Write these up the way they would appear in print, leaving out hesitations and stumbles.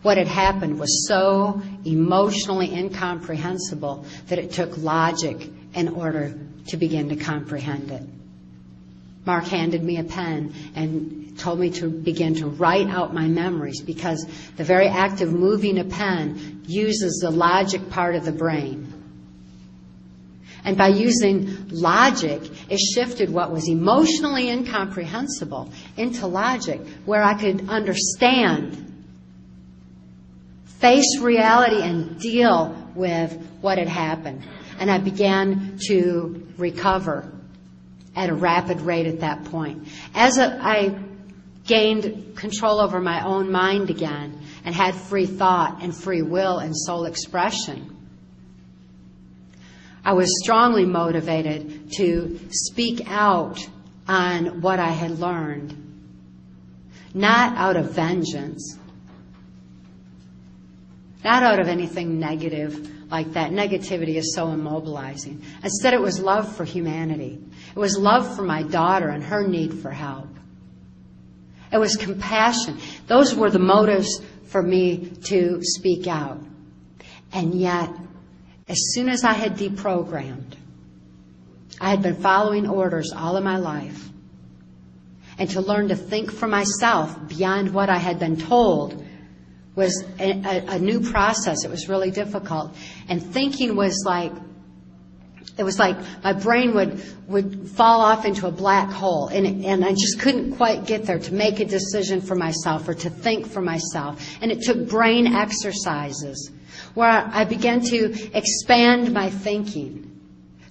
What had happened was so emotionally incomprehensible that it took logic in order to begin to comprehend it. Mark handed me a pen and told me to begin to write out my memories, because the very act of moving a pen uses the logic part of the brain. And by using logic, it shifted what was emotionally incomprehensible into logic, where I could understand, face reality, and deal with what had happened. And I began to recover at a rapid rate at that point. As I gained control over my own mind again and had free thought and free will and soul expression, I was strongly motivated to speak out on what I had learned, not out of vengeance, not out of anything negative like that. Negativity is so immobilizing. Instead, it was love for humanity. It was love for my daughter and her need for help. It was compassion. Those were the motives for me to speak out. And yet, as soon as I had deprogrammed, I had been following orders all of my life. And to learn to think for myself beyond what I had been told was a new process. It was really difficult. And thinking was like, it was like my brain would fall off into a black hole, and I just couldn't quite get there to make a decision for myself or to think for myself. And it took brain exercises where I began to expand my thinking,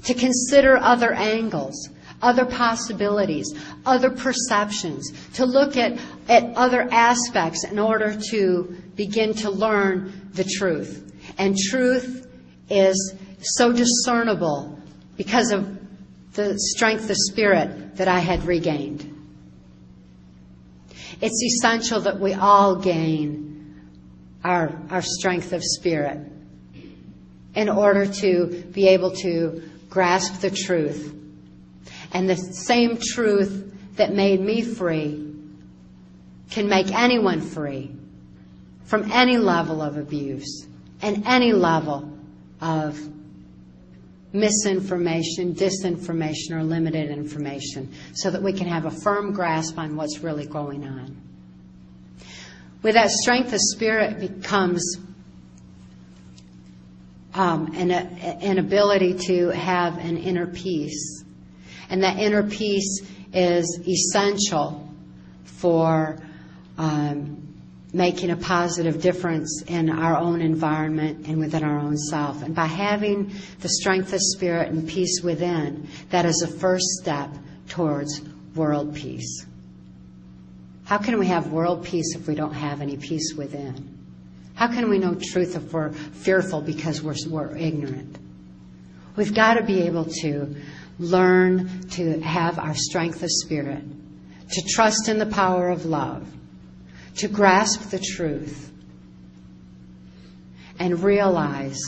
to consider other angles, other possibilities, other perceptions, to look at other aspects in order to begin to learn the truth. And truth is so discernible because of the strength of spirit that I had regained. It's essential that we all gain our strength of spirit in order to be able to grasp the truth. And the same truth that made me free can make anyone free from any level of abuse and any level of misinformation, disinformation, or limited information, so that we can have a firm grasp on what's really going on. With that, strength of spirit becomes an ability to have an inner peace. And that inner peace is essential for making a positive difference in our own environment and within our own self. And by having the strength of spirit and peace within, that is a first step towards world peace. How can we have world peace if we don't have any peace within? How can we know truth if we're fearful because we're ignorant? We've got to be able to learn to have our strength of spirit, to trust in the power of love, to grasp the truth, and realize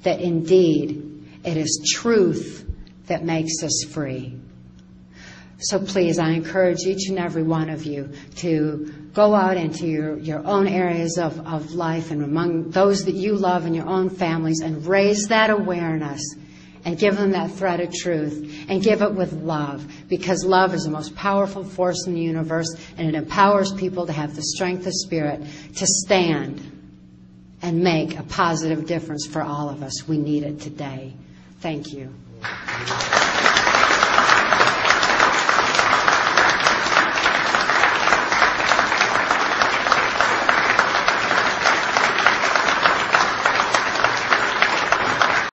that indeed it is truth that makes us free. So please, I encourage each and every one of you to go out into your own areas of life and among those that you love in your own families and raise that awareness and give them that thread of truth and give it with love, because love is the most powerful force in the universe, and it empowers people to have the strength of spirit to stand and make a positive difference for all of us. We need it today. Thank you.